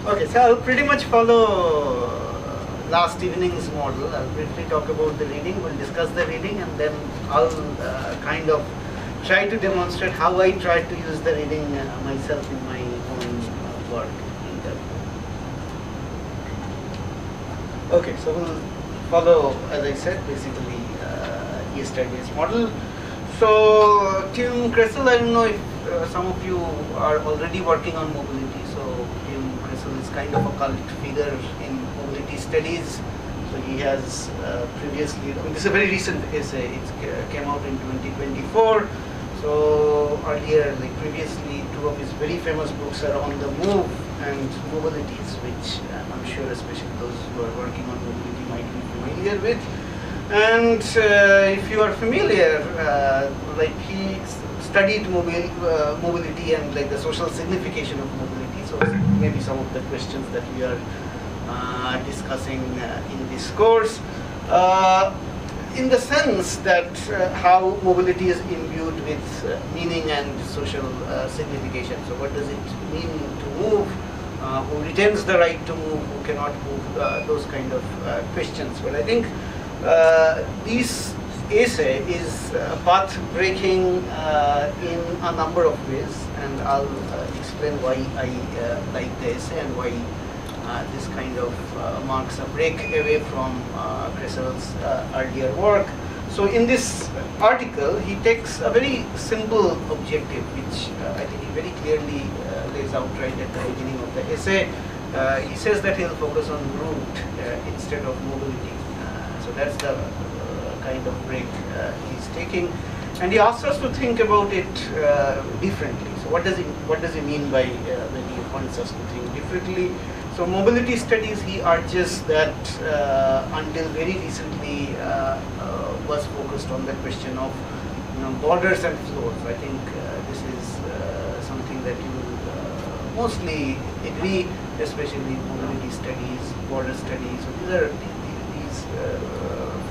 Okay, so I'll pretty much follow last evening's model. I'll briefly talk about the reading, we'll discuss the reading, and then I'll kind of try to demonstrate how I try to use the reading myself in my own work. Okay, so we'll follow, as I said, basically yesterday's model. So Tim Kressel, I don't know if some of you are already working on mobility. So Tim Kressel is kind of a cult figure in mobility studies. So he has previously, this is a very recent essay, it came out in 2024. So earlier, like previously, two of his very famous books are On the Move and Mobilities, which I'm sure especially those who are working on mobility might be familiar with. And if you are familiar, like he studied mobility and like the social signification of mobility. So maybe some of the questions that we are discussing in this course. In the sense that how mobility is imbued with meaning and social signification. So what does it mean to move? Who retains the right to move? Who cannot move? Those kind of questions. But I think this essay is path-breaking in a number of ways, and I'll explain why I like the essay and why this kind of marks a break away from Kressel's earlier work. So in this article, he takes a very simple objective, which I think he very clearly lays out right at the beginning of the essay. He says that he'll focus on route instead of mobility. So that's the kind of break he's taking. And he asks us to think about it differently. So what does he mean by when he wants us to think differently? So mobility studies, he urges that until very recently was focused on the question of borders and flows. I think this is something that you will mostly agree, especially mobility studies, border studies. So these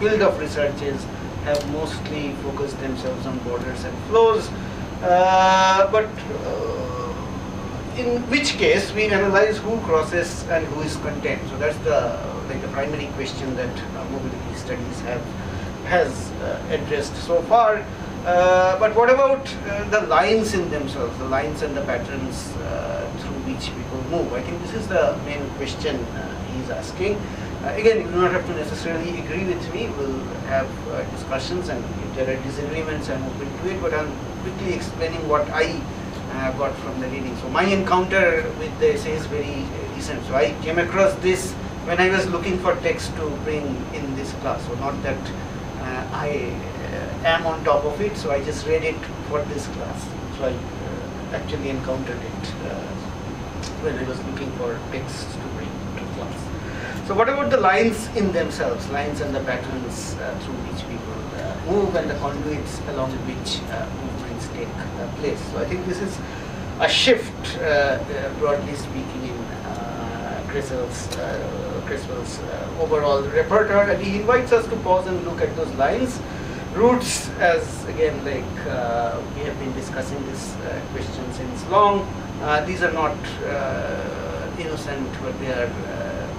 field of researches have mostly focused themselves on borders and flows, but in which case we analyze who crosses and who is content. So that's the primary question that mobility studies has addressed so far. But what about the lines in themselves, the lines and the patterns through which people move? I think this is the main question he's asking. Again, you do not have to necessarily agree with me. We'll have discussions, and if there are disagreements, I'm open to it. But I'm quickly explaining what I got from the reading. So my encounter with the essay is very recent. So I came across this when I was looking for text to bring in this class. So not that I am on top of it. So I just read it for this class. So I actually encountered it when I was looking for text to bring to class. So what about the lines in themselves, lines and the patterns through which people move, and the conduits along which movements take place? So I think this is a shift, broadly speaking, in Kressel's overall repertoire, and he invites us to pause and look at those lines. Routes, as again, like we have been discussing this question since long, these are not innocent, but they are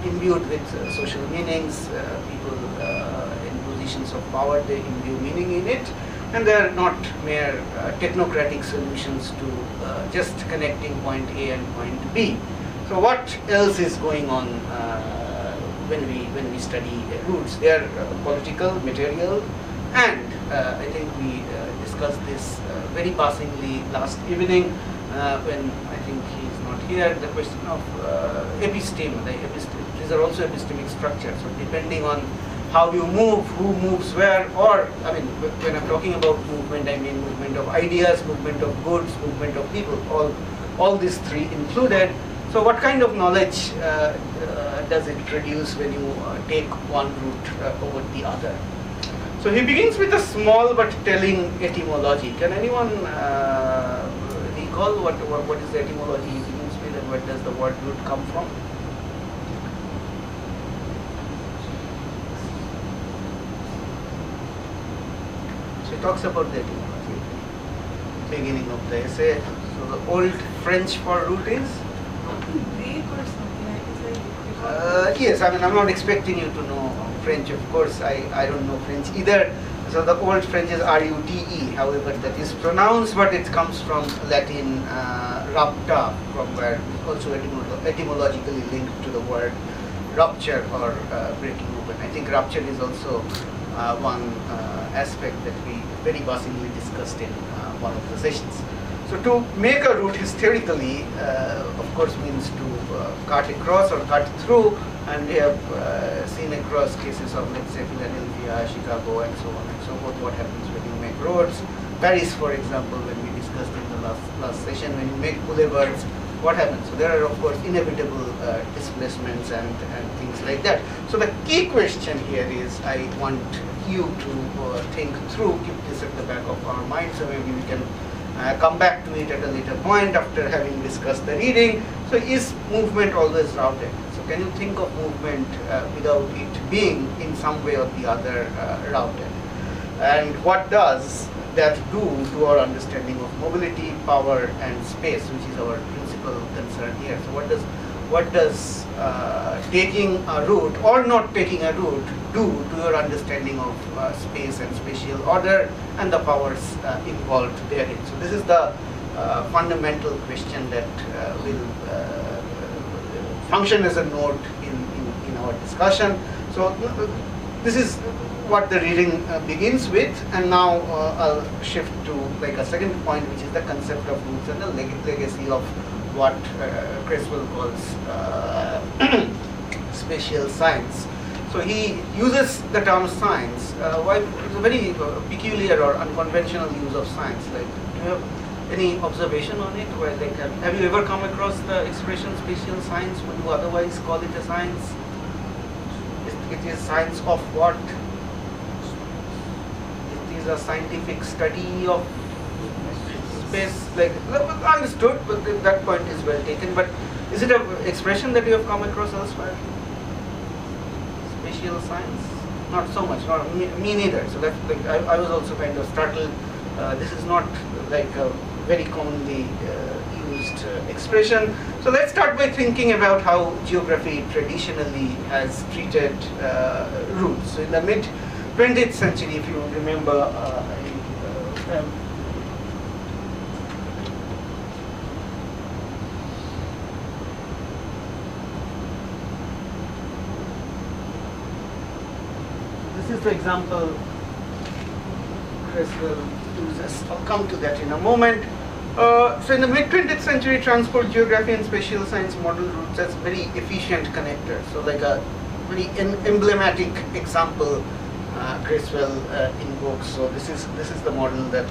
imbued with social meanings. People in positions of power, they imbue meaning in it, and they are not mere technocratic solutions to just connecting point A and point B. So what else is going on when we study routes? They are political, material, and I think we discussed this very passingly last evening when I think he's not here. The question of episteme, these are also epistemic structures. So depending on how you move, who moves where, or I mean, when I'm talking about movement, I mean movement of ideas, movement of goods, movement of people, all these three included. So what kind of knowledge does it produce when you take one route over the other? So he begins with a small but telling etymology. Can anyone recall what is the etymology he begins with, and where does the word root come from? So he talks about the etymology, beginning of the essay. So the old French for root is? Break or something. Yes, I mean, I'm not expecting you to know French. Of course, I don't know French either. So the old French is R-U-T-E, however that is pronounced, but it comes from Latin rapta, from where also etymologically linked to the word rupture or breaking open. I think rupture is also one aspect that we very basically discussed in one of the sessions. So to make a route historically, of course, means to cut across or cut through, and we have seen across cases of, let's say, Philadelphia, Chicago, and so on and so forth, what happens when you make roads. Paris, for example, when we discussed in the last session, when you make boulevards, what happens? So there are, of course, inevitable displacements and things like that. So the key question here is, I want you to think through, keep this at the back of our mind, so maybe we can come back to it at a later point after having discussed the reading. So is movement always routed? So can you think of movement without it being in some way or the other routed? And what does that do to our understanding of mobility, power, and space, which is our principal concern here? So what does taking a route or not taking a route do to your understanding of space and spatial order and the powers involved therein? So this is the fundamental question that will function as a note in our discussion. So this is what the reading begins with, and now I'll shift to like a second point, which is the concept of roots and the legacy of what Creswell calls spatial science. So he uses the term science. Why? It's a very peculiar or unconventional use of science. Like, do you have any observation on it? Where, like, have you ever come across the expression spatial science? Would you otherwise call it a science? It is science of what? It is a scientific study of space. Like, understood, but that point is well taken. But is it an expression that you have come across elsewhere? Spatial science? Not so much. Not me neither. So that, like, I was also kind of startled. This is not like a very commonly used expression. So let's start by thinking about how geography traditionally has treated routes. So in the mid 20th century, if you remember, this is the example Creswell uses. I'll come to that in a moment. So in the mid-20th century, transport geography and spatial science model routes as very efficient connectors. So like a very emblematic example Creswell invokes. So this is the model that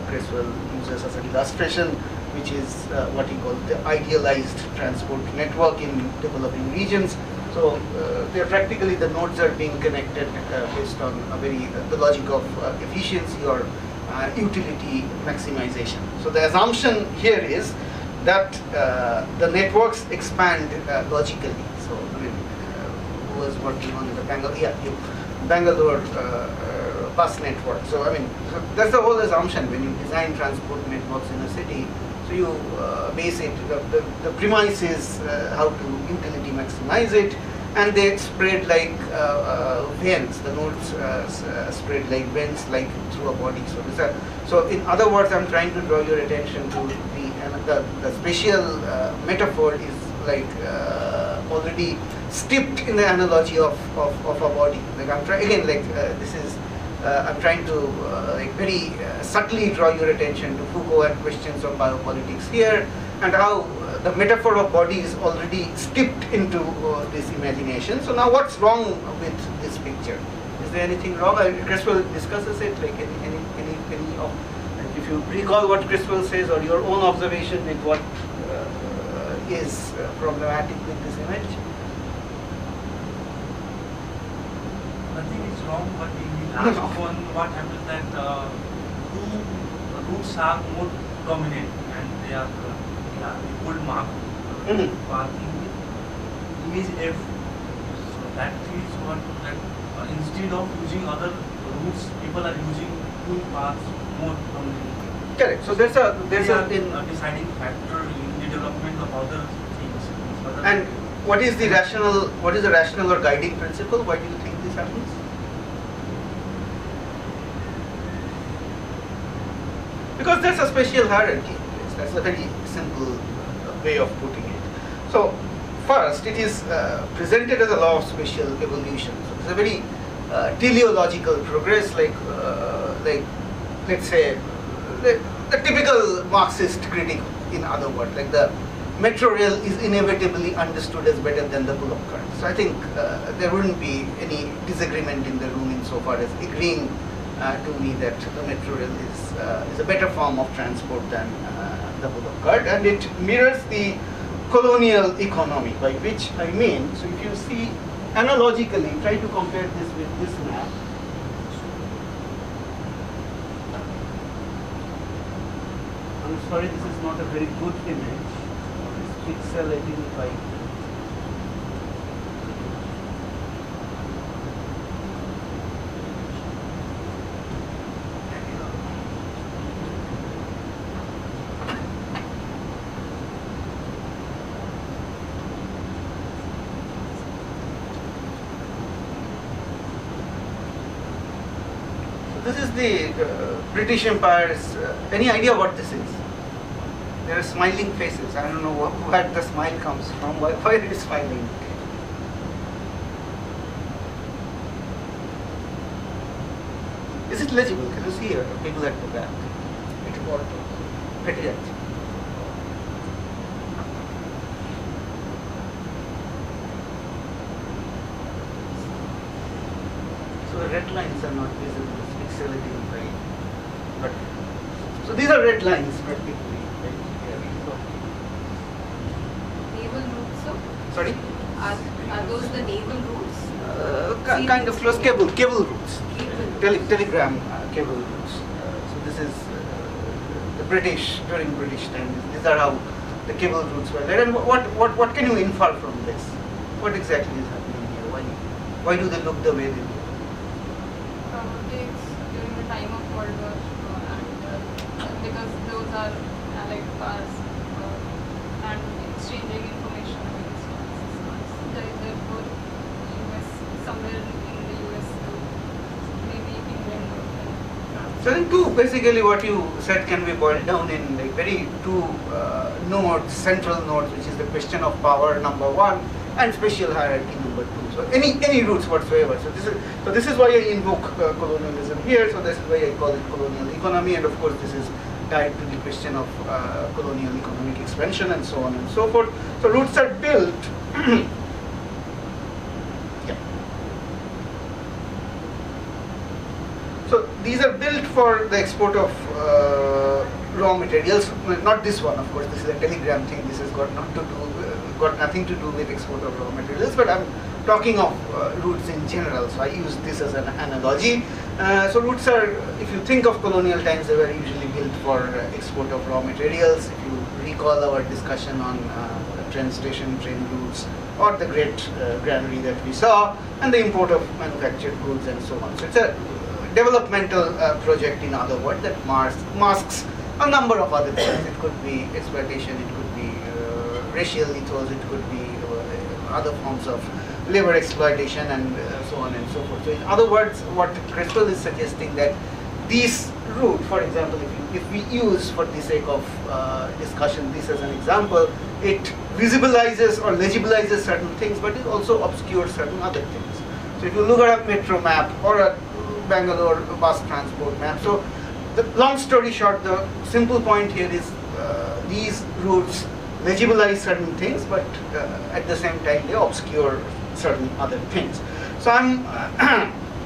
Creswell uses as an illustration, which is what he calls the idealized transport network in developing regions. So they're practically, the nodes are being connected based on the logic of efficiency or utility maximization. So the assumption here is that the networks expand logically. So I mean, who was working on the Bangalore bus network. So I mean, that's the whole assumption when you design transport networks in a city. So you base it, the premise is how to utility maximize it, and they spread like veins. The nodes spread like veins, like through a body. So in other words, I'm trying to draw your attention to the spatial metaphor is like already steeped in the analogy of a body. Like I'm trying again, like this is. I'm trying to like very subtly draw your attention to Foucault and questions of biopolitics here, and how the metaphor of body is already steeped into this imagination. So now what's wrong with this picture? Is there anything wrong? Creswell discusses it, like any of, like if you recall what Creswell says or your own observation with what is problematic with this image. Nothing is wrong, but in the last one, what happens that roots are more dominant and they are full mark marking with image F. So that is what that instead of using other roots, people are using two paths more dominantly. Correct. So there's a deciding factor in the development of other things. And what is the rational or guiding principle? Why do you think this happens? Because there's a spatial hierarchy in place. That's a very simple way of putting it. So first, it is presented as a law of spatial evolution. So it's a very teleological progress, like let's say the typical Marxist critic, in other words, like the metro rail is inevitably understood as better than the bullock cart. So I think there wouldn't be any disagreement in the room insofar as agreeing to me that the metro rail is a better form of transport than the bullock cart, and it mirrors the colonial economy, by which I mean, so if you see analogically, try to compare this with this map. I'm sorry, this is not a very good image. This pixel, I think if I this is the British Empire's, any idea what this is? There are smiling faces. I don't know where the smile comes from. Why are you smiling? Is it legible? Can you see here? People at the back. Pretty much. So the red lines are not visible. It's pixelating, right? But so these are red lines practically. Naval routes, sir? Sorry? Are those the naval routes? Kind of close cable routes. Cable. Telegram cable routes. So this is the British, during British times. These are how the cable routes were there. And what can you infer from this? What exactly is happening here? Why do they look the way they do? Politics during the time of World War and because those are allied powers and exchanging information against us. Therefore, US, somewhere in the US, maybe England or France. So I think basically what you said can be boiled down in like very two nodes, central nodes, which is the question of power, number one, and spatial hierarchy, number two. So any roots whatsoever. So this is why I invoke colonialism here. So this is why I call it colonial economy, and of course this is tied to the question of colonial economic expansion and so on and so forth. So roots are built. Yeah. So these are built for the export of raw materials. Well, not this one, of course. This is a telegram thing. This has got nothing to do with export of raw materials. But I'm talking of routes in general. So I use this as an analogy. So routes are, if you think of colonial times, they were usually built for export of raw materials. If you recall our discussion on train station, train routes, or the great granary that we saw, and the import of manufactured goods and so on. So it's a developmental project, in other words, that masks a number of other things. It could be exploitation, it could be racial ethos, it could be other forms of labor exploitation, and so on and so forth. So in other words, what Creswell is suggesting that these route, for example, if we use for the sake of discussion this as an example, it visibilizes or legibilizes certain things, but it also obscures certain other things. So if you look at a metro map or a Bangalore bus transport map, so the long story short, the simple point here is these routes legibilize certain things, but at the same time they obscure certain other things. So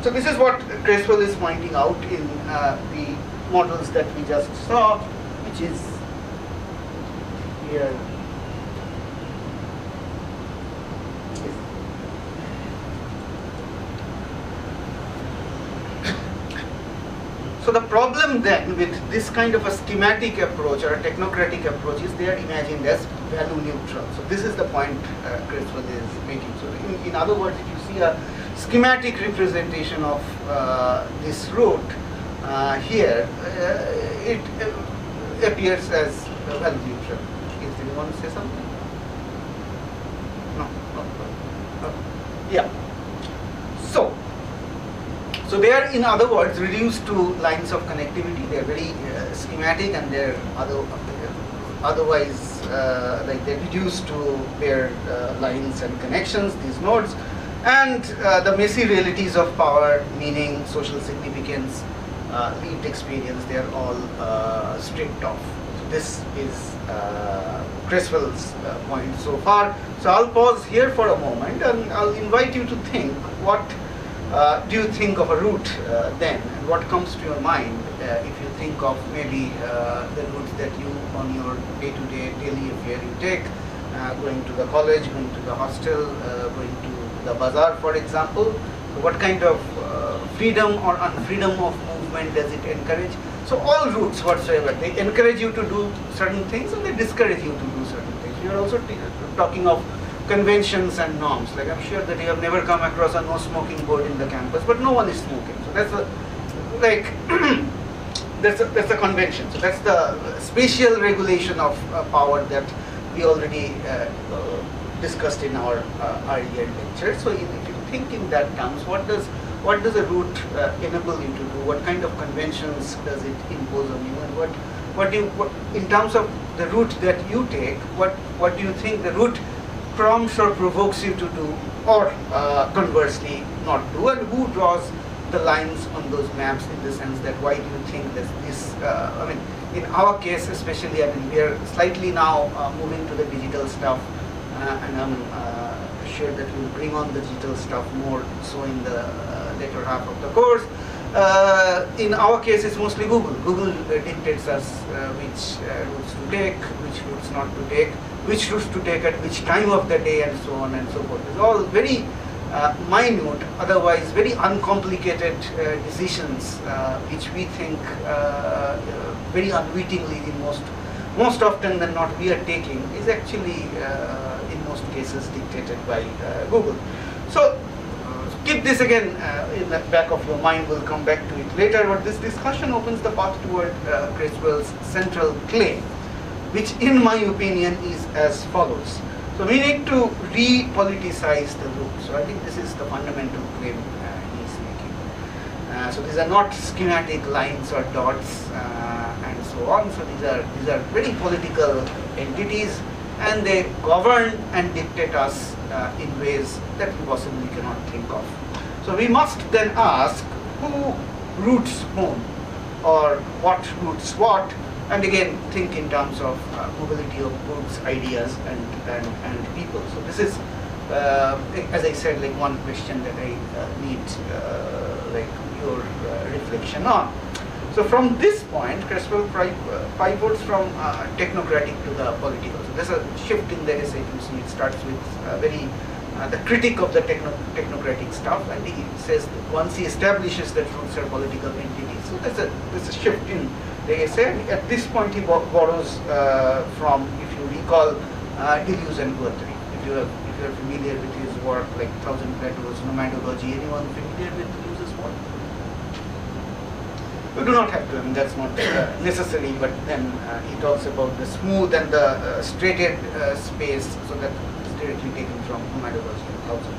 so this is what Creswell is pointing out in the models that we just saw, which is here. So the problem then with this kind of a schematic approach or a technocratic approach is they are imagined as value neutral. So this is the point Creswell is making. So in other words, if you see a schematic representation of this route here, it appears as value neutral. Do you want to say something? No. Yeah. So they are, in other words, reduced to lines of connectivity. They are very schematic, and they're otherwise like they're reduced to bare lines and connections, these nodes. And the messy realities of power, meaning, social significance, lived experience, they are all stripped off. So this is Creswell's point so far. So I'll pause here for a moment, and I'll invite you to think, what do you think of a route then? And what comes to your mind if you think of maybe the routes that you, on your day-to-day, daily affair, you take, going to the college, going to the hostel, going to the bazaar, for example. So what kind of freedom or unfreedom of movement does it encourage? So all routes whatsoever, they encourage you to do certain things, and they discourage you to do certain things. We are also talking of conventions and norms. Like, I'm sure that you have never come across a no smoking board in the campus, but no one is smoking. So that's a, like, that's a convention. So that's the spatial regulation of power that we already discussed in our earlier lecture. So if you think in that terms, what does a route enable you to do? What kind of conventions does it impose on you? And what in terms of the route that you take, what do you think the route prompts or provokes you to do, or conversely not do? And who draws the lines on those maps, in the sense that why do you think that this? I mean, in our case especially, I mean, we are slightly now moving to the digital stuff, and I'm sure that we'll bring on the digital stuff more so in the later half of the course. In our case, it's mostly Google. Google dictates us which routes to take, which routes not to take, which routes to take at which time of the day, and so on and so forth. It's all very minute, otherwise very uncomplicated decisions, which we think very unwittingly, in most often than not, we are taking, is actually in most cases dictated by Google. So keep this again in the back of your mind. We'll come back to it later, but this discussion opens the path toward Creswell's central claim, which in my opinion is as follows. So we need to repoliticize the route. So I think this is the fundamental claim he's making. So these are not schematic lines or dots and so on. So these are very political entities, and they govern and dictate us in ways that we possibly cannot think of. So we must then ask, who routes whom, or what routes what, and again think in terms of mobility of goods, ideas, and people. So this is, as I said, like one question that I need like your reflection on. So from this point, Creswell pivots from technocratic to the political. So there's a shift in the essay. You see, it starts with very the critique of the technocratic stuff, and he says that once he establishes that routes are political entities. So there's a shift in the essay. At this point, he borrows from, if you recall, Deleuze and Guattari. If you are familiar with his work, like Thousand Plateaus, Nomadology. Anyone familiar with Deleuze's work? You do not have to, I mean, that's not necessary, but then he talks about the smooth and the straighted space, so that is directly taken from Nomadology and Thousand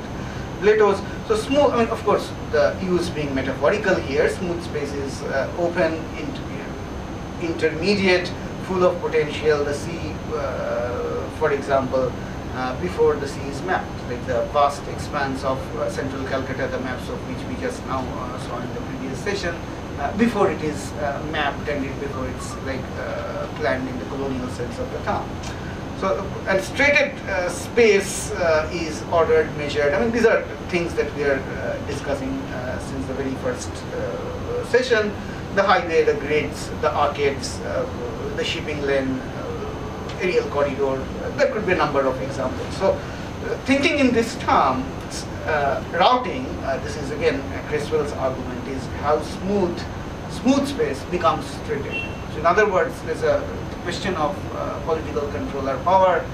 Plateaus. So smooth, I mean, of course, the use being metaphorical here, smooth space is open, intermediate, full of potential. The sea, for example, before the sea is mapped, like the vast expanse of central Calcutta, the maps of which we just now saw in the previous session, before it is mapped and before it's like planned in the colonial sense of the term. So, and straighted space is ordered, measured. I mean, these are things that we are discussing since the very first session. The highway, the grids, the arcades, the shipping lane, aerial corridor. There could be a number of examples. So, thinking in this term, routing, this is again Creswell's argument, is how smooth space becomes straighted. So in other words, there's a question of political control or power.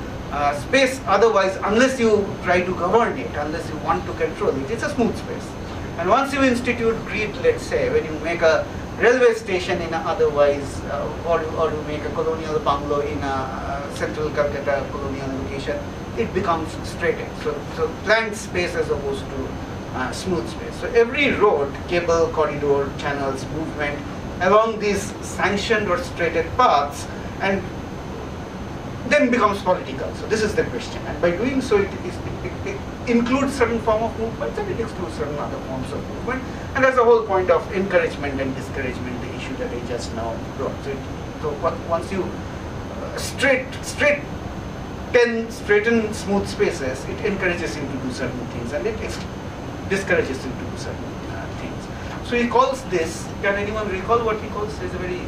Space otherwise, unless you try to govern it, unless you want to control it, it's a smooth space. And once you institute grid, let's say, when you make a railway station in a otherwise, or you make a colonial bungalow in a central Calcutta colonial location, it becomes straightened. So planned space as opposed to smooth space. So every road, cable, corridor, channels, movement along these sanctioned or straightened paths, and then becomes political. So this is the question. And by doing so, it includes certain form of movement and it excludes certain other forms of movement. And that's the whole point of encouragement and discouragement, the issue that I just now brought. So once you straighten smooth spaces, it encourages him to do certain things and it discourages him to do certain things. So he calls this, can anyone recall what he calls? It's a very,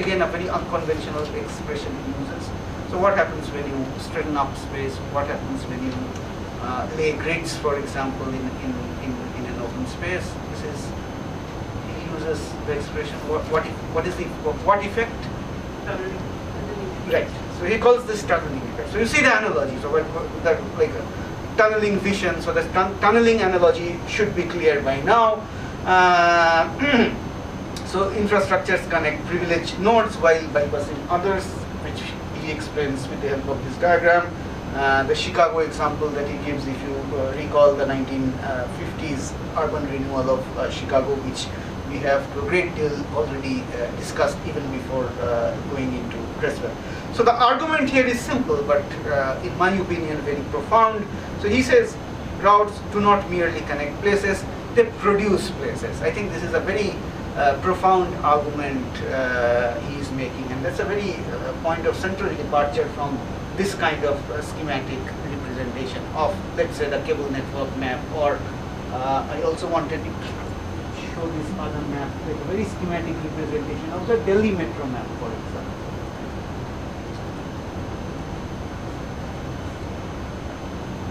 again, a very unconventional expression he uses. So what happens when you straighten up space? What happens when you lay grids, for example, in an open space? He uses the expression, what effect? Right. So he calls this tunneling effect. So you see the analogy. So that like tunneling vision. So the tunneling analogy should be clear by now. So infrastructures connect privileged nodes while bypassing others, which he explains with the help of this diagram. The Chicago example that he gives, if you recall the 1950s urban renewal of Chicago, which we have to a great deal already discussed even before going into Creswell. So the argument here is simple, but in my opinion very profound. So he says routes do not merely connect places, they produce places. I think this is a very profound argument he is making, and that's a very point of central departure from this kind of schematic representation of, let's say, the cable network map, or I also wanted to show this other map, like a very schematic representation of the Delhi metro map, for example.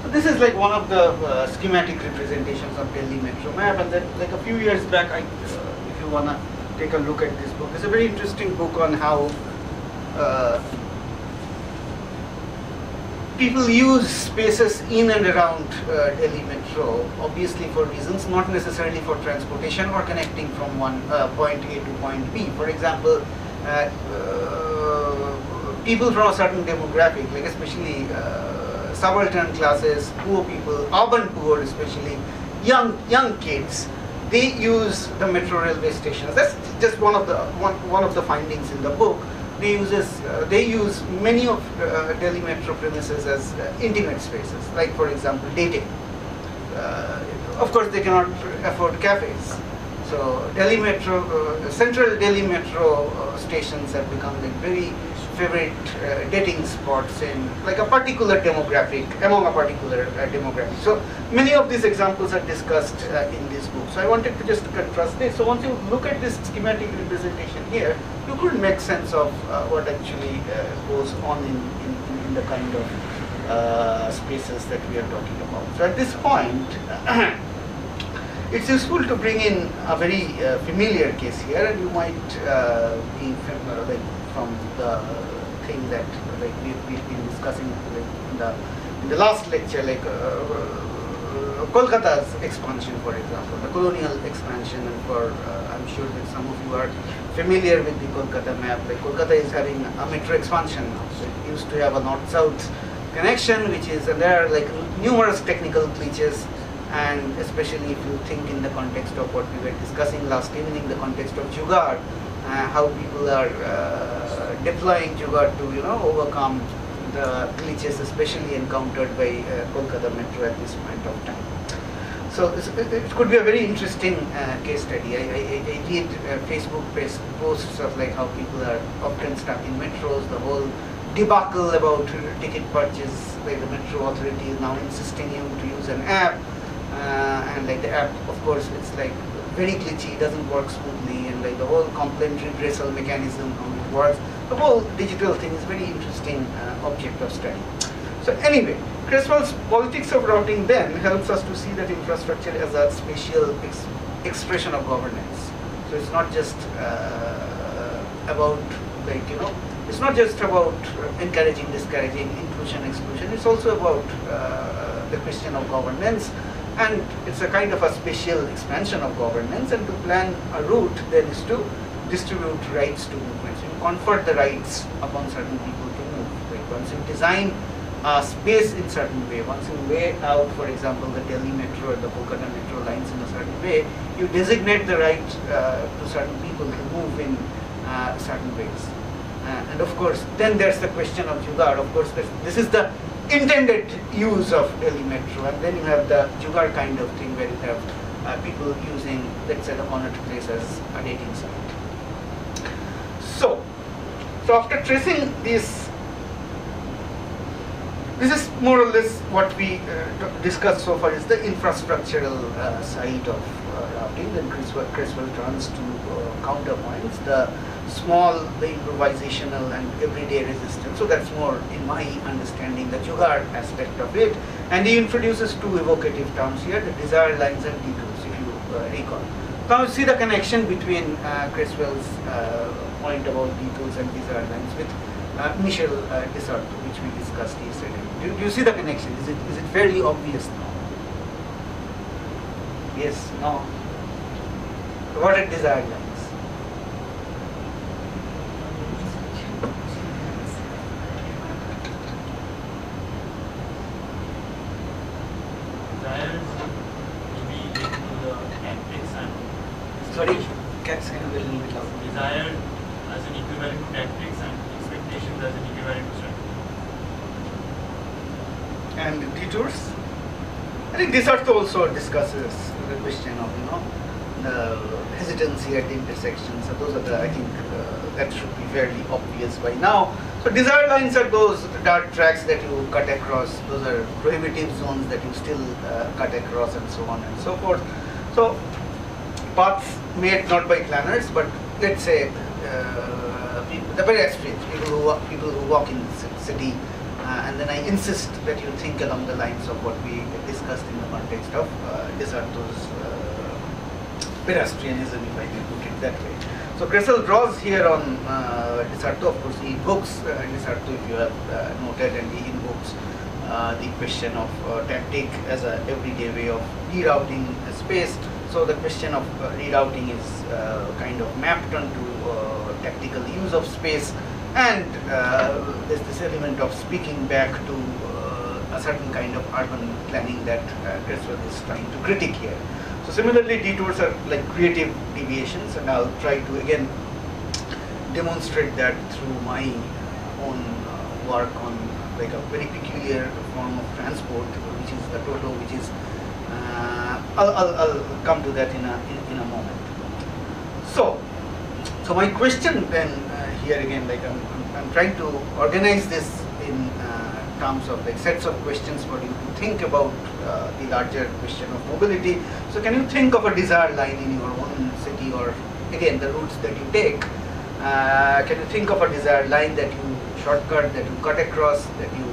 So this is like one of the schematic representations of Delhi metro map, and then like a few years back, if you want to take a look at this book, it's a very interesting book on how people use spaces in and around Delhi metro, obviously for reasons not necessarily for transportation or connecting from one point A to point B. For example, people from a certain demographic, like especially subaltern classes, poor people, urban poor, especially young kids, they use the metro railway stations. That's just one of the findings in the book. They use many of Delhi metro premises as intimate spaces, like for example dating. Of course they cannot afford cafes, so Delhi metro, central Delhi metro stations have become like very favorite dating spots in like a particular demographic, among a particular demographic. So many of these examples are discussed in this book. So I wanted to just contrast this. So once you look at this schematic representation here, you could make sense of what actually goes on in the kind of spaces that we are talking about. So at this point, it's useful to bring in a very familiar case here, and you might be like from the thing that like we've been discussing like in the last lecture, like Kolkata's expansion, for example, the colonial expansion, and for I'm sure that some of you are familiar with the Kolkata map. Like Kolkata is having a metro expansion now, so it used to have a north-south connection, which is, and there are like numerous technical glitches, and especially if you think in the context of what we were discussing last evening, the context of Jugaad, how people are deploying Jugaad to overcome the glitches especially encountered by Kolkata Metro at this point of time. So it could be a very interesting case study. I read Facebook posts of like how people are often stuck in metros, the whole debacle about ticket purchase, like the metro authority is now insisting you to use an app, and like the app, of course, it's like very glitchy, doesn't work smoothly, and like the whole complaint redressal mechanism, how it works, the whole digital thing is very interesting object of study. So anyway, Creswell's politics of routing then helps us to see that infrastructure as a spatial expression of governance. So it's not just about like it's not just about encouraging, discouraging, inclusion, exclusion. It's also about the question of governance. And it's a kind of a spatial expansion of governance, and to plan a route then is to distribute rights to movements. You confer the rights upon certain people to move. Like once you design a space in certain way, once you lay out, for example, the Delhi metro or the Kolkata metro lines in a certain way, you designate the right to certain people to move in certain ways. And of course, then there's the question of jugaad. Of course, this is the intended use of Delhi metro, and then you have the jugaad kind of thing where you have people using, let's say, the honored place as a dating site. So after tracing this is more or less what we discussed so far is the infrastructural side of routing. Then Creswell turns to counterpoints, the small, the improvisational and everyday resistance. So that's more, in my understanding, the jugaad aspect of it. And he introduces two evocative terms here, the desired lines and detours, if you recall. Now you see the connection between Creswell's point about detours and desired lines with Michel Desarthe, which we discussed yesterday. Do you see the connection? Is it fairly obvious now? Yes, no. What are desired lines? Sorry, can you a little bit louder? Desired as an equivalent to tactics and expectations as an equivalent to strategy. And detours? I think Desarthe also discusses the question of, the hesitancy at the intersection. So those are the, I think, that should be fairly obvious by now. So desired lines are those dark tracks that you cut across. Those are prohibitive zones that you still cut across, and so on and so forth. So paths made not by planners, but let's say the pedestrians, people who walk in the city, and then I insist that you think along the lines of what we discussed in the context of Desarthe's pedestrianism, if I may put it that way. So Creswell draws here on Desarthe. Of course, he invokes Desarthe, if you have noted, and he invokes the question of tactic as an everyday way of rerouting a space. So the question of rerouting is kind of mapped onto tactical use of space, and there's this element of speaking back to a certain kind of urban planning that Creswell is trying to critique here. So similarly, detours are like creative deviations, and I'll try to again demonstrate that through my own work on like a very peculiar form of transport, which is the toto, which is I'll come to that in a moment. So my question then here again, like I'm trying to organize this in terms of like sets of questions for you to think about the larger question of mobility. So can you think of a desired line in your own city, or again the routes that you take? Can you think of a desired line that you shortcut, that you cut across, that you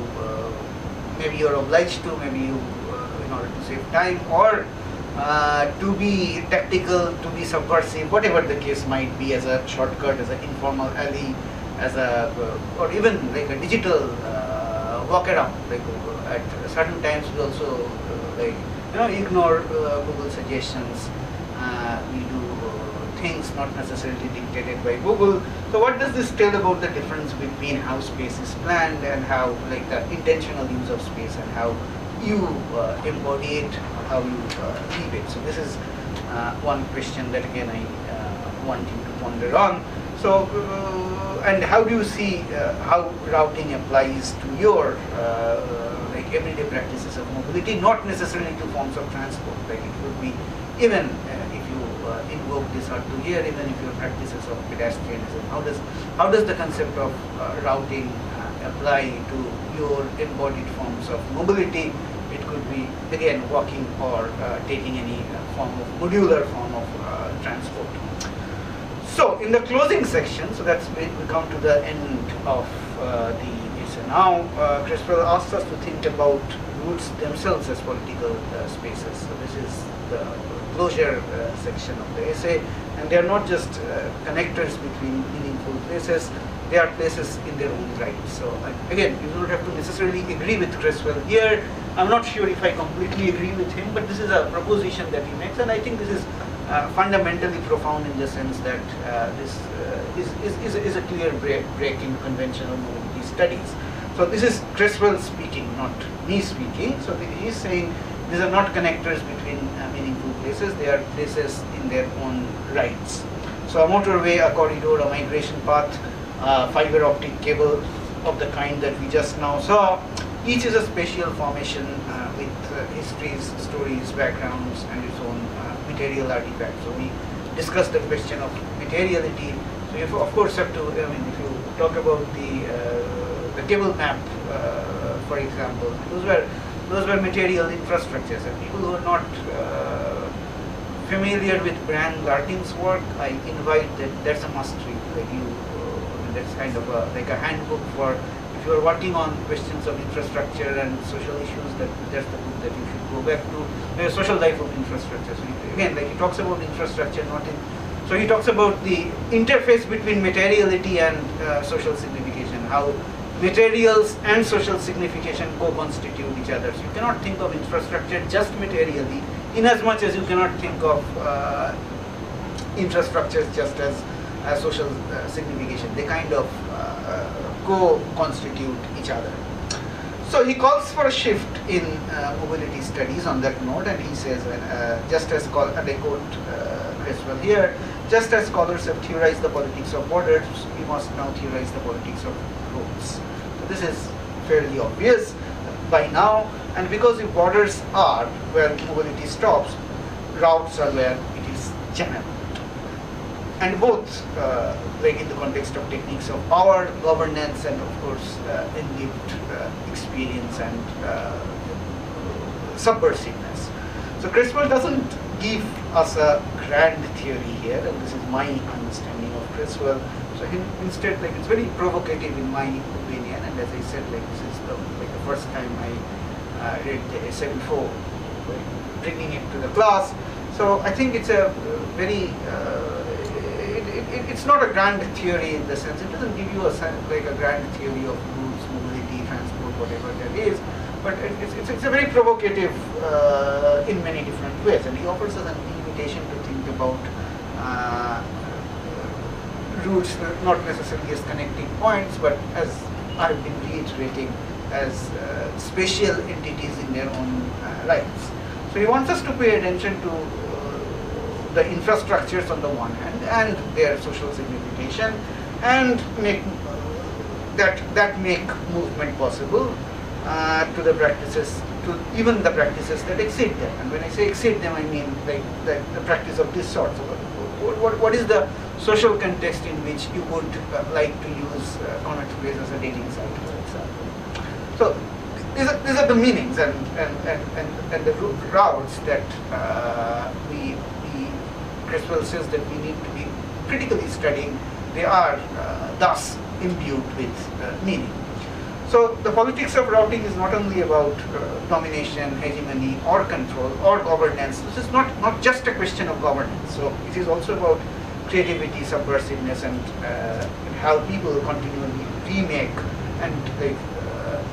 maybe you're obliged to, maybe you in order to save time, or to be tactical, to be subversive, whatever the case might be, as a shortcut, as an informal alley, as a or even like a digital walk around. Like at certain times we also ignore Google suggestions. We do things not necessarily dictated by Google. So what does this tell about the difference between how space is planned and how like the intentional use of space, and how you embody it, or how you leave it? So this is one question that again I want you to ponder on. So and how do you see how routing applies to your like everyday practices of mobility, not necessarily to forms of transport? Like it would be even if you invoke Desarthe here, even if your practices of pedestrianism, how does the concept of routing apply to your embodied forms of mobility? It could be again walking, or taking any form of modular form of transport. So in the closing section, so that's we come to the end of the essay now. Creswell asks us to think about routes themselves as political spaces. So this is the closure section of the essay, and they are not just connectors between meaningful places, they are places in their own right. So again, you don't have to necessarily agree with Creswell here. I'm not sure if I completely agree with him, but this is a proposition that he makes, and I think this is fundamentally profound in the sense that this is a clear break in conventional mobility studies. So this is Creswell speaking, not me speaking. So he is saying these are not connectors between meaningful places, they are places in their own rights. So a motorway, a corridor, a migration path, fiber optic cable of the kind that we just now saw, each is a spatial formation with histories, stories, backgrounds, and its own material artifacts. So we discussed the question of materiality. So you of course have to, I mean, if you talk about the cable map, for example, those were material infrastructures, and people who are not familiar with Brian Larkin's work, I invite that's a must read. Like that's kind of like a handbook for if you are working on questions of infrastructure and social issues. That's the book that you should go back to. The social life of infrastructure. So again, like he talks about infrastructure, not in. So he talks about the interface between materiality and social signification. How materials and social signification co-constitute each other. So you cannot think of infrastructure just materially, in as much as you cannot think of infrastructures just as social signification. They kind of co-constitute each other. So he calls for a shift in mobility studies on that note, and he says, just as, and I quote Creswell here, just as scholars have theorized the politics of borders, we must now theorize the politics of roads. So this is fairly obvious by now, and because if borders are where mobility stops, routes are where it is channeled. And both, like in the context of techniques of power, governance, and of course lived experience and subversiveness. So Creswell doesn't give us a grand theory here, and this is my understanding of Creswell. So instead, like it's very provocative in my opinion, and as I said, like this is the first time I read the essay before bringing it to the class. So I think it's a very it's not a grand theory in the sense, it doesn't give you like a grand theory of routes, mobility, transport, whatever that is, but it's a very provocative in many different ways, and he offers us an invitation to think about routes not necessarily as connecting points, but as I've been reiterating, as spatial entities in their own rights. So he wants us to pay attention to the infrastructures on the one hand and their social signification, and make that make movement possible to the practices, to even the practices that exceed them. And when I say exceed them, I mean like the practice of this sort. So what is the social context in which you would like to use Convex Place as a dating site, for example? So these are the meanings and the routes that Creswell says that we need to be critically studying. They are thus imbued with meaning. So the politics of routing is not only about domination, hegemony, or control, or governance. This is not just a question of governance. So it is also about creativity, subversiveness, and how people continually remake and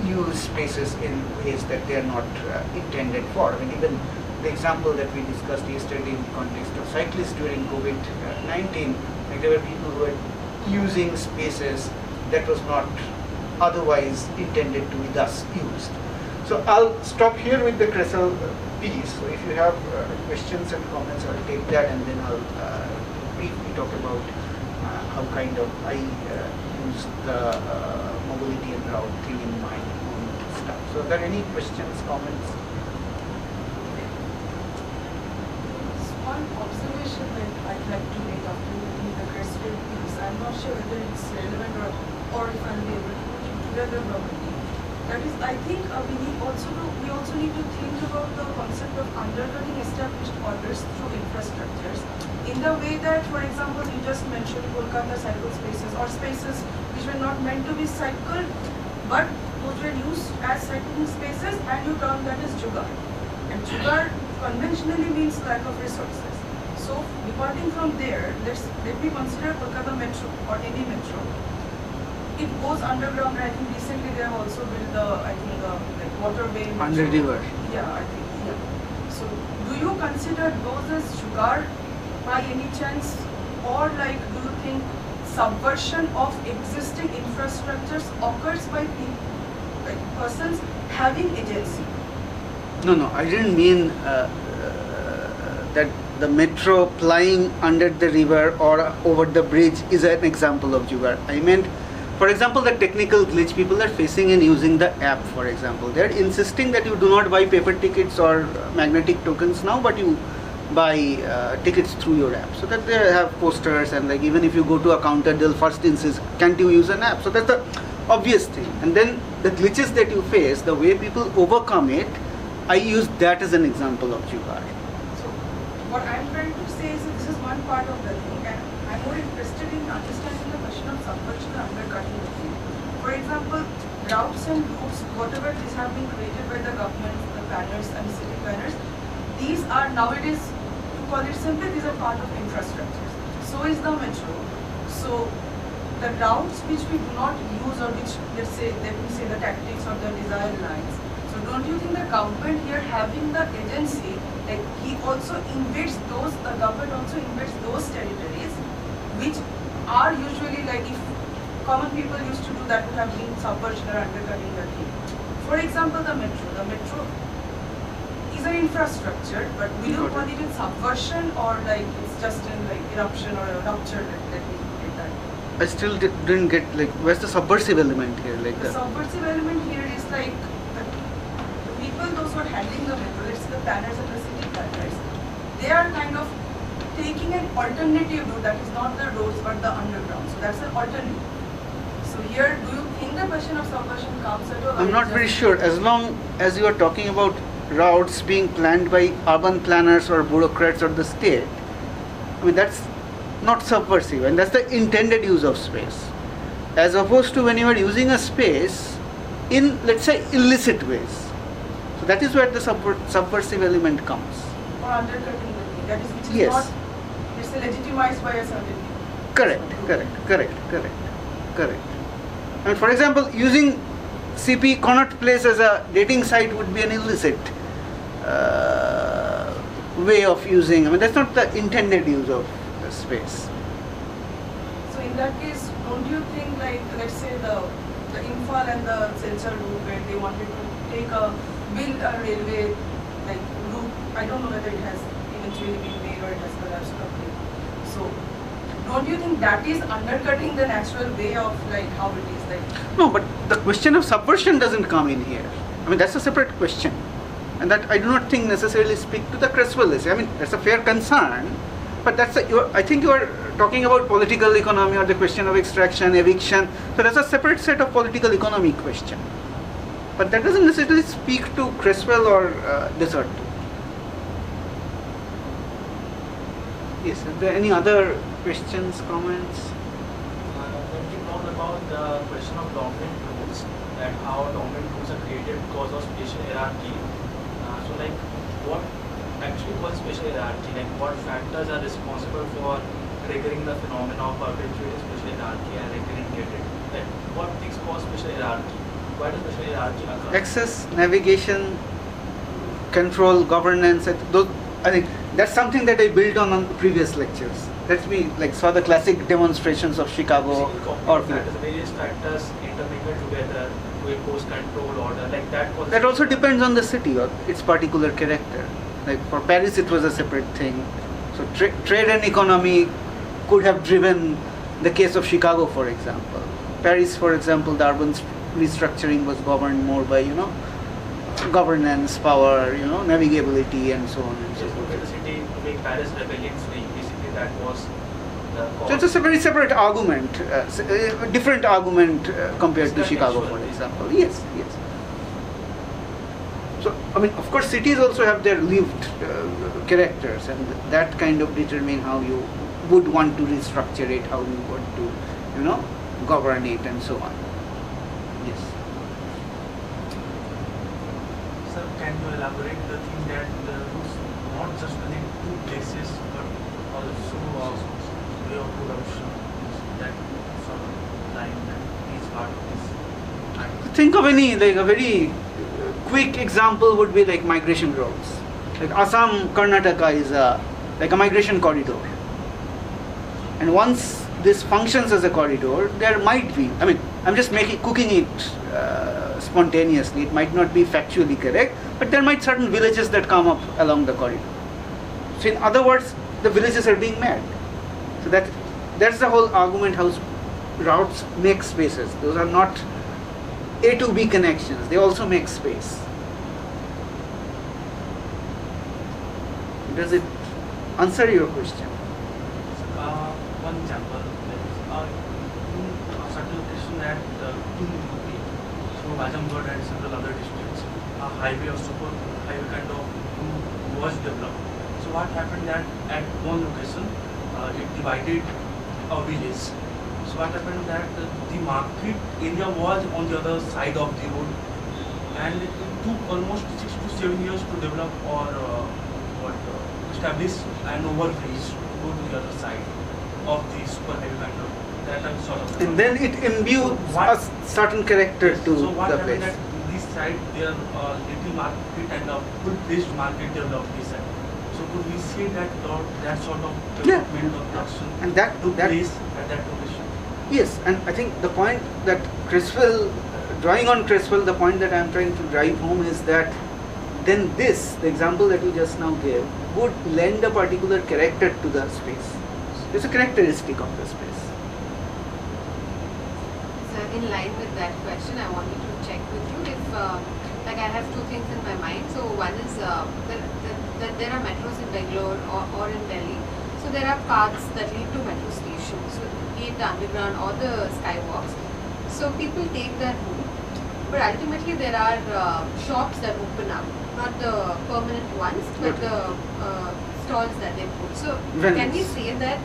use spaces in ways that they are not intended for. I mean, even the example that we discussed yesterday in the context of cyclists during COVID-19, like there were people who were using spaces that was not otherwise intended to be thus used. So I'll stop here with the Creswell piece. So if you have questions and comments, I'll take that, and then I'll briefly talk about how kind of I use the mobility and routing in my own stuff. So are there any questions, comments? One observation that I'd like to make after reading the Creswell piece, I'm not sure whether it's relevant or if I'll be able to put it together properly. That is, I think we also need to think about the concept of undercutting established orders through infrastructures, in the way that, for example, you just mentioned Kolkata cycle spaces, or spaces which were not meant to be cycled, but those were used as cycling spaces, and you term that as jugaad. And jugaad conventionally means lack of resources. So departing from there, let me consider Kolkata Metro or any metro. It goes underground. I think recently they have also built the like waterway. Under river. Yeah, I think yeah. So do you consider those as sugar by any chance, or like do you think subversion of existing infrastructures occurs by like persons having agency? No, I didn't mean that the metro plying under the river or over the bridge is an example of jugaad. I meant, for example, the technical glitch people are facing in using the app, for example. They're insisting that you do not buy paper tickets or magnetic tokens now, but you buy tickets through your app. So that they have posters, and like even if you go to a counter, they'll first insist, can't you use an app? So that's the obvious thing. And then the glitches that you face, the way people overcome it, I use that as an example of jugaad. So what I'm trying to say is that this is one part of the thing, and I'm more interested in understanding the question of subversion and undercutting the thing. For example, routes and routes, whatever these have been created by the government, the planners and city planners, these are nowadays, to call it simply, these are part of infrastructures. So is the metro. So the routes which we do not use, or which, let me say the tactics or the desired lines. So don't you think the government here having the agency, like he also invades those, the government also invades those territories which are usually, like if common people used to do, that would have been subversion or undercutting the thing. For example, the metro is an infrastructure, but will you call it a subversion, or like it's just an like eruption or a rupture, let me put it that way. I still didn't get, like, where's the subversive element here? Like The subversive element here is like the people, those who are handling the metro, let's say the planners and the city planners, they are kind of taking an alternative route that is not the roads but the underground. So that's an alternative. So here, do you think the question of subversion comes at all? I'm not very sure. As long as you are talking about routes being planned by urban planners or bureaucrats or the state, I mean, that's not subversive, and that's the intended use of space. As opposed to when you are using a space in, let's say, illicit ways. So that is where the subversive element comes. Or undercutting the thing, that is which is Yes. not, let's say, legitimized by a certain people. Correct. And for example, using CP Connaught Place as a dating site would be an illicit way of using. I mean, that's not the intended use of the space. So in that case, don't you think, like, let's say the Imphal and the Silchar route, where they wanted to build a railway like route, I don't know whether it has eventually been made or it has collapsed properly. So don't you think that is undercutting the natural way of like how it is like? No, but the question of subversion doesn't come in here. I mean, that's a separate question. And that I do not think necessarily speak to the Creswell issue. I mean, that's a fair concern, but I think you are talking about political economy or the question of extraction, eviction. So that's a separate set of political economy question. But that doesn't necessarily speak to Creswell or Desert. Yes, are there any other questions, comments? When we talk about the question of dominant rules, that how dominant rules are created because of spatial hierarchy. So like what actually causes spatial hierarchy? Like what factors are responsible for triggering the phenomenon of perpetuating spatial hierarchy and recurring it? Like what things cause spatial hierarchy? Why does spatial hierarchy occur? Access, navigation, control, governance. I think that's something that I built on previous lectures. Let me saw the classic demonstrations of Chicago or various factors intermingle together to impose control order like that. That also depends on the city or its particular character. Like for Paris, it was a separate thing. So trade and economy could have driven the case of Chicago, for example. Paris, for example, the urban restructuring was governed more by governance, power, navigability, and so on and so forth. The city to make Paris rebellion free. Basically, that was the cause. So it's a very separate argument, different argument compared to Chicago, for example. Yes. So, I mean, of course, cities also have their lived characters, and that kind of determine how you would want to restructure it, how you want to, govern it, and so on. Yes. Sir, can you elaborate the thing that not just connect two places, but also way of production. That sort of line that is part of this. Think of any, like a very quick example would be like migration routes. Like Assam, Karnataka is like a migration corridor. And once this functions as a corridor, there might be, I mean, I'm just cooking it spontaneously. It might not be factually correct, but there might certain villages that come up along the corridor. So in other words, the villages are being met. So that's the whole argument how routes make spaces. Those are not A to B connections. They also make space. Does it answer your question? One example is in certain location at in UP, so Azamgarh and several other districts, a highway or super highway kind of was developed. So what happened that at one location, it divided a village. So what happened that the market area was on the other side of the road, and it took almost 6 to 7 years to develop or establish an overbridge to go to the other side of the super heavy kind of that sort of. And then it imbues a certain character to so what the happened place. that this side there little market and a full placed market developed this side. So could we say that that sort of development of production And that took that place at that location? yes, and I think the point that Criswell, drawing on Criswell, the point that I'm trying to drive home is that then this, the example that you just now gave, would lend a particular character to the space. It's a characteristic of the space. So in line with that question, I wanted to check with you if, like I have two things in my mind. So one is that there are metros in Bangalore or in Delhi. So there are paths that lead to metro stations, so be it the underground or the skywalks. So people take that route, but ultimately there are shops that open up, not the permanent ones, but the stalls that they put. So can we say that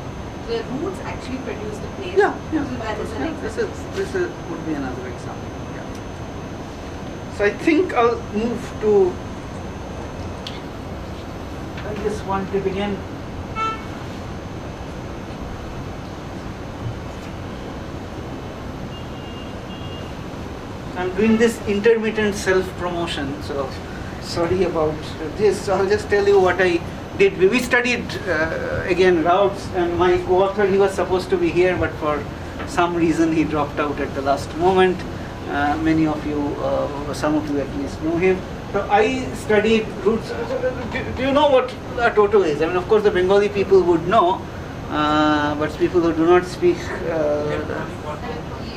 the routes actually produce the place? Yeah. So that is an example. This would be another example. Yeah. So I think I'll move to this one to begin. I'm doing this intermittent self-promotion, so sorry about this. So I'll just tell you what I did. We studied again routes, and my co-author, he was supposed to be here, but for some reason he dropped out at the last moment. Many of you, some of you at least know him. So I studied routes. Do you know what a toto is? I mean, of course, the Bengali people would know, but people who do not speak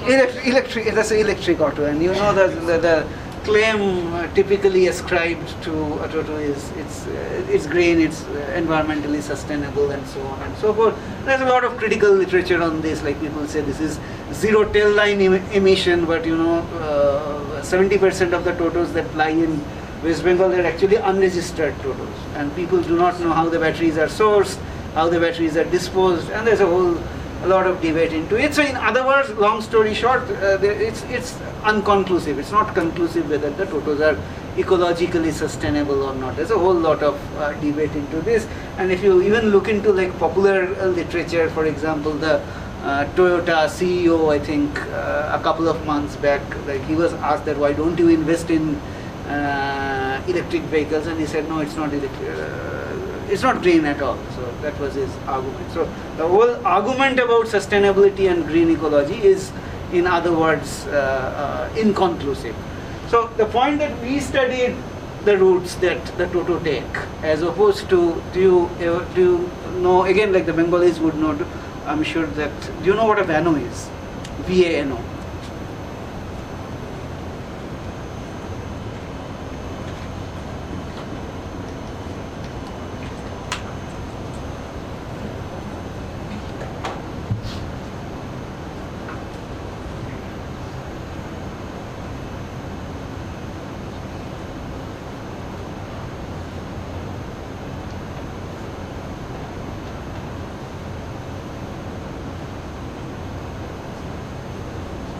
electric auto, and you know the claim typically ascribed to a toto is it's green, it's environmentally sustainable, and so on and so forth. There's a lot of critical literature on this. Like people say this is zero tail line emission, but you know 70% of the totos that fly in West Bengal are actually unregistered totos, and people do not know how the batteries are sourced, how the batteries are disposed, and there's a lot of debate into it. So in other words, long story short, it's unconclusive. It's not conclusive whether the totos are ecologically sustainable or not. There's a whole lot of debate into this. And if you even look into like popular literature, for example, the Toyota CEO, I think a couple of months back, like he was asked that why don't you invest in electric vehicles, and he said no, it's not it's not green at all. So that was his argument. So the whole argument about sustainability and green ecology is, in other words, inconclusive. So the point that we studied the routes that the toto take, as opposed to, do you know, again, like the Bengalis would know, I'm sure that, do you know what a Vano is? VANO.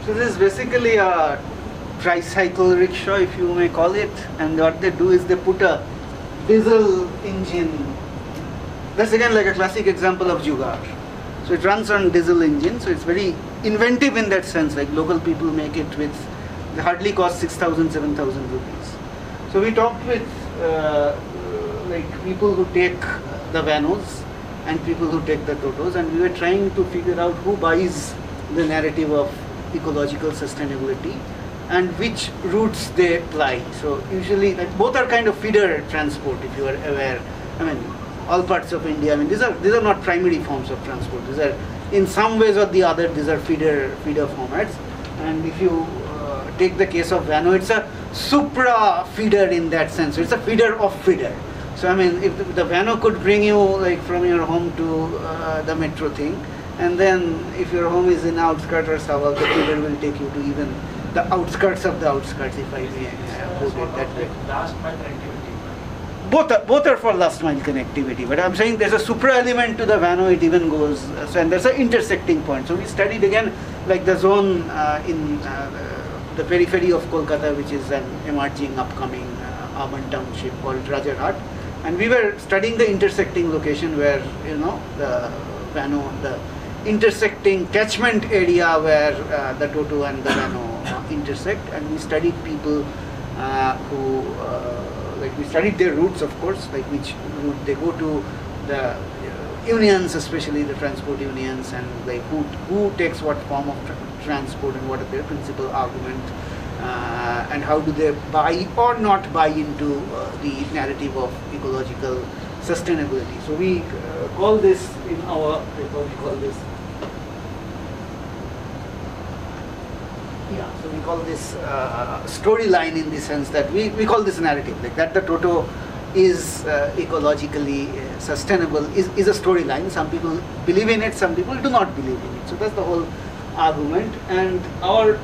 So this is basically a tricycle rickshaw, if you may call it, and what they do is they put a diesel engine. That's again like a classic example of jugaad. So it runs on diesel engine, so it's very inventive in that sense. Like local people make it with, they hardly cost 6,000, 7,000 rupees. So we talked with like people who take the vanos and people who take the totos, and we were trying to figure out who buys the narrative of ecological sustainability and which routes they ply. So usually, like, both are kind of feeder transport, if you are aware. I mean, all parts of India. I mean, these are not primary forms of transport. These are, in some ways or the other, these are feeder formats. And if you take the case of Vano, it's a supra feeder in that sense. So it's a feeder of feeder. So I mean, if the Vano could bring you like from your home to the metro thing, and then if your home is in outskirts or Saval, the feeder will take you to even the outskirts of the outskirts, if I may put it that way. Last mile connectivity. Both are for last mile connectivity, but I'm saying there's a supra element to the Vano. It even goes, so, and there's an intersecting point. So we studied again like the zone in the periphery of Kolkata, which is an emerging, upcoming urban township called Rajarhat, and we were studying the intersecting location where, you know, the Vano, the intersecting catchment area where the Toto and the Vano intersect, and we studied people who like we studied their routes, of course, like which route they go to, the unions, especially the transport unions, and like who takes what form of transport and what are their principal argument, and how do they buy or not buy into the narrative of ecological sustainability. So we call this in our paper, we call this, so we call this storyline, in the sense that we call this narrative, like that the Toto is ecologically sustainable is a storyline. Some people believe in it, some people do not believe in it. So that's the whole argument. And our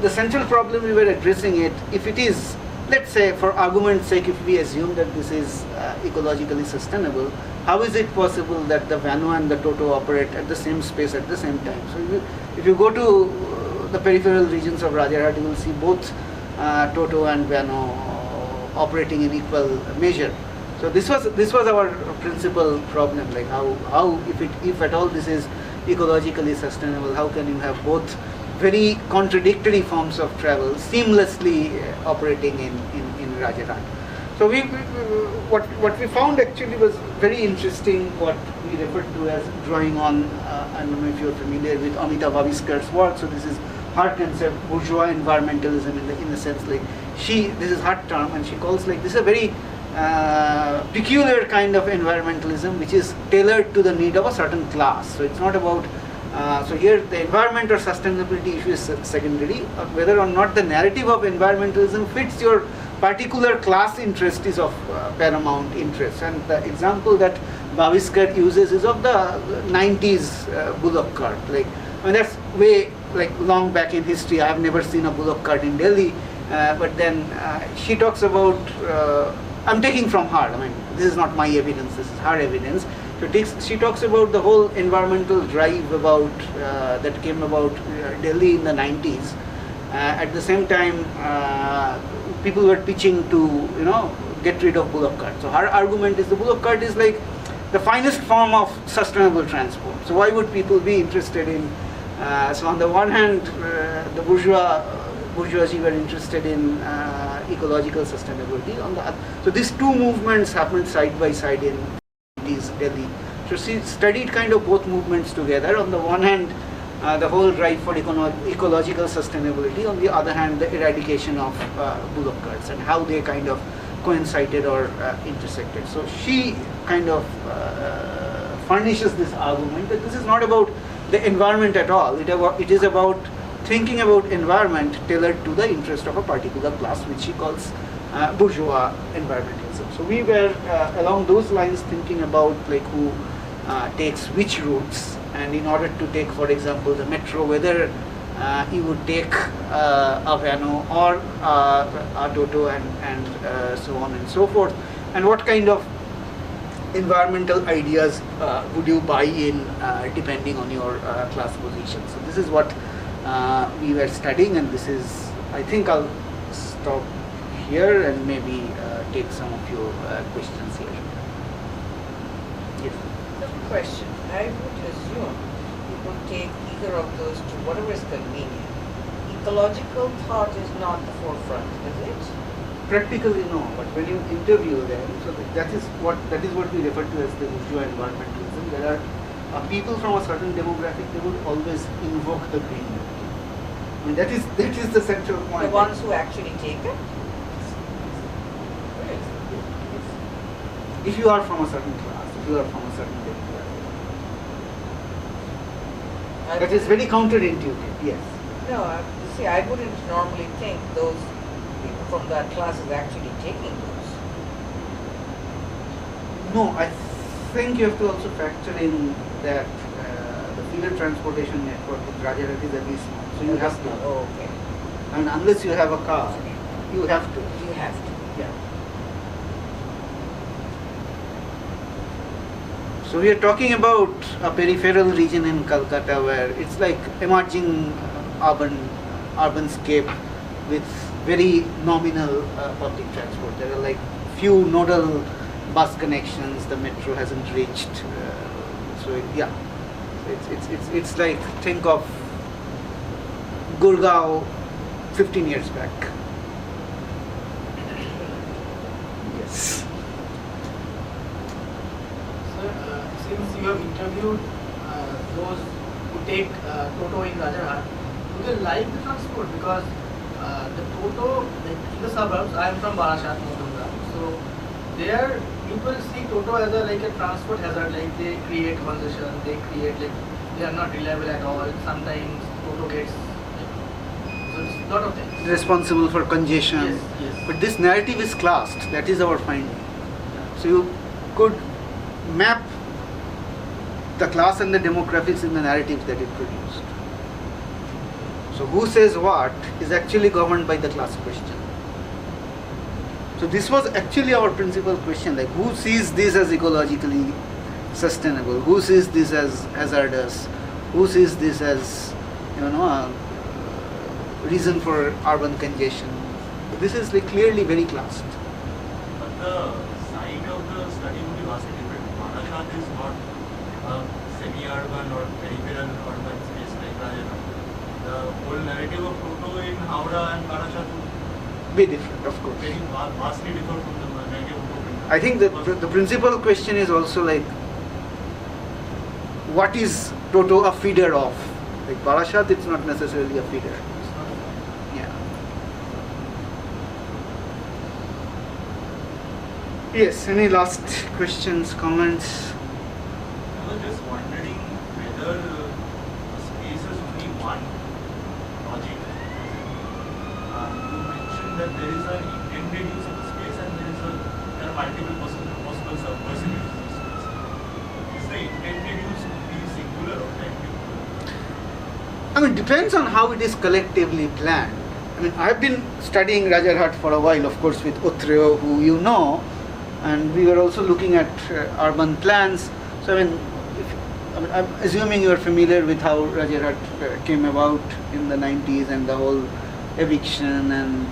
the central problem we were addressing it, if it is, let's say for argument's sake, if we assume that this is ecologically sustainable, how is it possible that the Vano and the Toto operate at the same space at the same time? So if you go to the peripheral regions of Rajarhat, you will see both Toto and Vano operating in equal measure. So this was our principal problem, like how if at all this is ecologically sustainable, how can you have both very contradictory forms of travel seamlessly operating in Rajarhat? So what we found actually was very interesting, what we referred to as drawing on, I don't know if you're familiar with Amita Vaviskar's work. So this is her concept, bourgeois environmentalism, in the sense like this is her term, and she calls like this is a very peculiar kind of environmentalism which is tailored to the need of a certain class. So it's not about, so here the environment or sustainability issue is secondary, whether or not the narrative of environmentalism fits your particular class interest is of paramount interest. And the example that Vaviskar uses is of the 90s bullock cart. Like, I mean, that's way like long back in history. I have never seen a bullock cart in Delhi, but then she talks about, I'm taking from her, I mean, this is not my evidence, this is her evidence. So she talks about the whole environmental drive about that came about Delhi in the 90s. At the same time, people were pitching to, you know, get rid of bullock cart. So her argument is the bullock cart is like the finest form of sustainable transport. So why would people be interested in? So on the one hand, the bourgeoisie were interested in ecological sustainability. On the other, so these two movements happened side by side in Delhi. So she studied kind of both movements together. On the one hand, the whole drive for ecological sustainability. On the other hand, the eradication of bullock carts and how they kind of coincided or intersected. So she kind of furnishes this argument that this is not about the environment at all. It is about thinking about environment tailored to the interest of a particular class, which she calls bourgeois environmentalism. So we were along those lines thinking about like who takes which routes, and in order to take, for example, the metro, whether you would take a Vano or a Toto and so on and so forth, and what kind of environmental ideas would you buy in depending on your class position. So this is what we were studying, and this is, I think I'll stop here and maybe take some of your questions here. Yes. Question. I would assume people take either of those to whatever is convenient. Ecological thought is not the forefront, is it? Practically no, but when you interview them, so that is what we refer to as the bourgeois environmentalism. There are people from a certain demographic, they would always invoke the green belt. I mean, that is the central point. The ones who actually take it? If you are from a certain class, if you are from a certain demographic. That is very counterintuitive, yes. No, you see, I wouldn't normally think those people from that class is actually taking those. No, I think you have to also factor in that the feeder transportation network in Rajarhat is very small. So you have to. Oh, okay. I mean, unless you have a car, you have to. You have to. Yeah. So we are talking about a peripheral region in Calcutta where it's like emerging urban scape with very nominal public transport. There are like few nodal bus connections. The metro hasn't reached. Yeah, it's like think of Gurgaon 15 years back. Yes. Sir, since you have interviewed those who take Toto in Rajarhat, do they like the transport? Because the Toto, like in the suburbs, I am from Barashat, Mundumra, so there people see Toto as like a transport hazard, like they create congestion, they are not reliable at all. Sometimes Toto gets, so it's a lot of things. Responsible for congestion. Yes, yes. But this narrative is classed. That is our finding. So you could map the class and the demographics in the narratives that it produced. So who says what is actually governed by the class question. So this was actually our principal question, like who sees this as ecologically sustainable, who sees this as hazardous, who sees this as a reason for urban congestion. This is like clearly very classed. But the site of the study would be vastly different. Barashat is not a semi-urban or peripheral urban space like Rajarhat. The whole narrative of Toto in Howrah and Barashat would Be different, of course. very vastly differ from the narrative of Toto. I think the principal question is also like, what is Toto a feeder of? Like Barashat, it's not necessarily a feeder. Yeah. Yes, any last questions, comments? I was just wondering whether space is only one logic. You mentioned that there is an intended use of the space and there are multiple possible surface uses of space. Is the intended use only singular or collective? I mean, depends on how it is collectively planned. I mean, I've been studying Rajarhat for a while, of course, with Utreo, who you know, and we were also looking at urban plans. So, I'm assuming you are familiar with how Rajarhat came about in the 90s and the whole eviction and,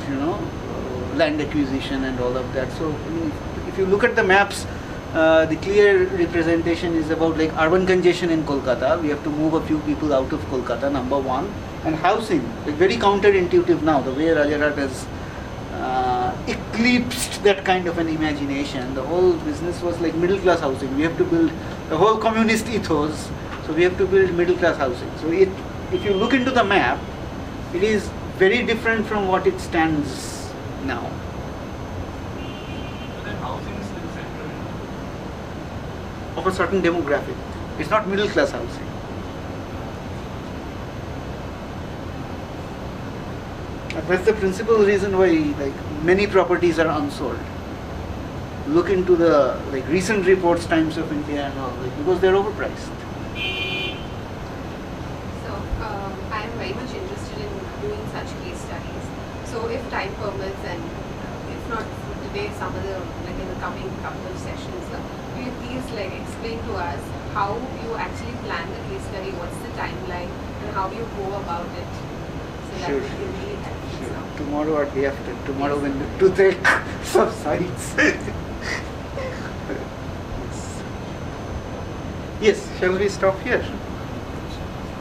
land acquisition and all of that. So, I mean, if you look at the maps, the clear representation is about like urban congestion in Kolkata. We have to move a few people out of Kolkata, number one. And housing, like very counterintuitive now, the way Rajarhat has eclipsed that kind of an imagination. The whole business was like middle class housing. We have to build the whole communist ethos, so we have to build middle class housing. So if you look into the map, it is very different from what it stands now. But then housing is still central. Of a certain demographic. It's not middle class housing. And that's the principal reason why like many properties are unsold. Look into the like recent reports, Times of India and all, like, because they're overpriced. So I am very much interested in doing such case studies. So if time permits and if not today, some other like in the coming couple of sessions, will you please like explain to us how you actually plan the case study, what's the timeline, and how you go about it, so that Sure. we can really help. you. so. Tomorrow or day after. Tomorrow when the toothache subsides. Yes, shall we stop here?